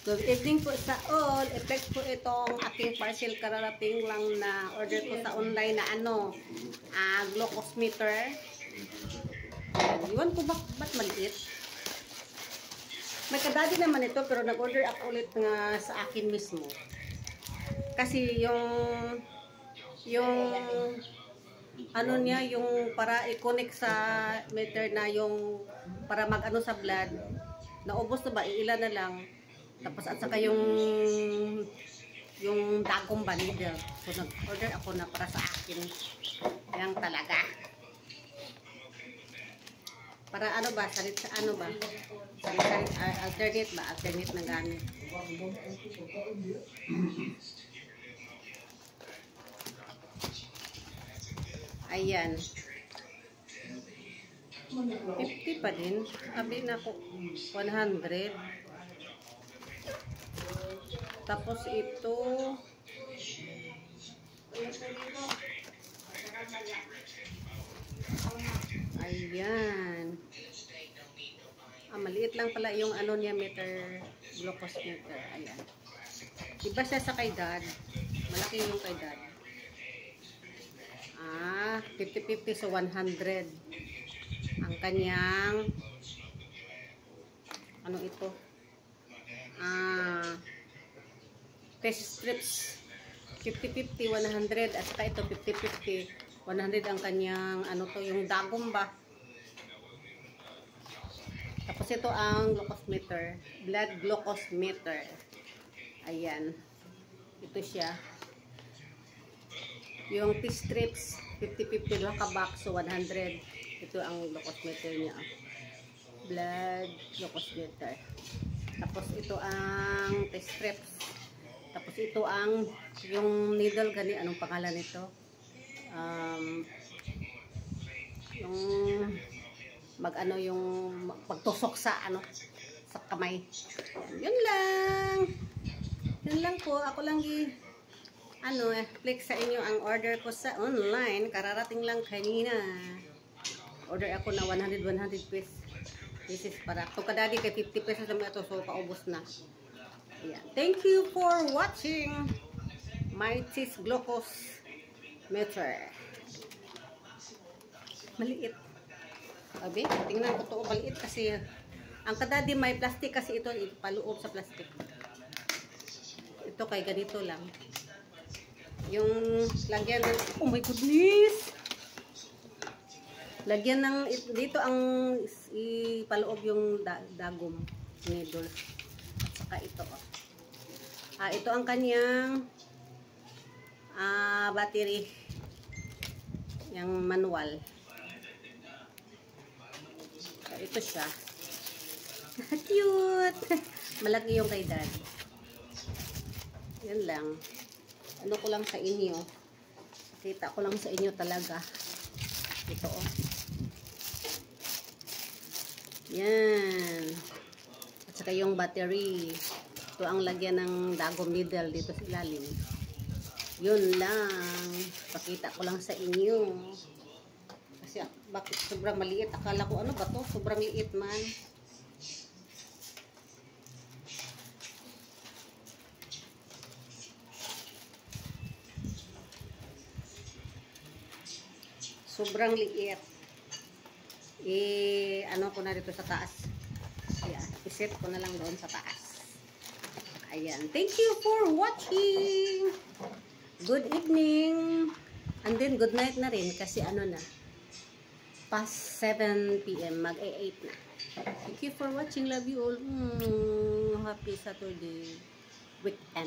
Good evening po sa all. Effect po itong aking parcel kararating lang na order ko sa online na glucose meter. Iwan ko ba't maliit? May kadadi naman ito pero nag-order ako ulit nga sa akin mismo. Kasi yung niya, yung para i-connect sa meter na yung para mag-ano sa blood, naubos na ba? Ilan na lang. Tapos at saka yung dagong banida. So nag-order ako na para sa akin. Yang talaga. Para ano ba? Salit sa ano ba? Salit alternate ba? Alternate na gamit. Ayan. 50 pa din. Abi na ako 100. Tapos ito ayan. Maliit lang pala yung ano niya meter, glucose meter. Ayan. Iba siya sa kay dad. Malaki yung kay dad. 50-50 so 100. Ang kanyang ano ito? Test strips 50-50, 100 at saka ito 50-50, 100 ang kanyang ano to, yung dagom ba. Tapos ito ang glucose meter, blood glucose meter. Ayan, ito siya yung test strips 50-50 lang ka box so 100. Ito ang glucose meter niya, blood glucose meter. Tapos ito ang test strips. Tapos ito ang yung needle gani, anong pangalan nito? Yung mag-ano yung pagtusok sa ano sa kamay. Yun lang. Yun lang po. Ako lang click sa inyo ang order ko sa online. Kararating lang kanina. Order ako na 100 pesos. This is para ito kadadi kay 50 pesos naman ito, so paubos na. Ayan. Thank you for watching my cheese glucose meter. Maliit. Sabi, tingnan ko ito maliit kasi ang kadadi may plastic kasi ito ipaloob sa plastic. Ito kay ganito lang. Yung lagyan ng, oh my goodness! Lagyan ng, dito ang ipaloob yung dagom needle. At saka ito. Ito ang kanyang battery. Yung manual. Ito siya. Cute! Malaki yung kay dad. Yan lang. Ano ko lang sa inyo. Kita ko lang sa inyo talaga. Ito Yan. At saka yung battery. Ito ang lagyan ng dagom needle dito sa ilalim. Yun lang. Pakita ko lang sa inyo. Kasi bakit sobrang maliit. Akala ko ano ba to? Sobrang liit man. Sobrang liit. Ano ko na dito sa taas. Ayan. Iset ko na lang doon sa taas. Ayan. Thank you for watching. Good evening. And then good night na rin kasi ano na. Past 7 PM. Mag-8 na. Thank you for watching. Love you all. Happy Saturday weekend.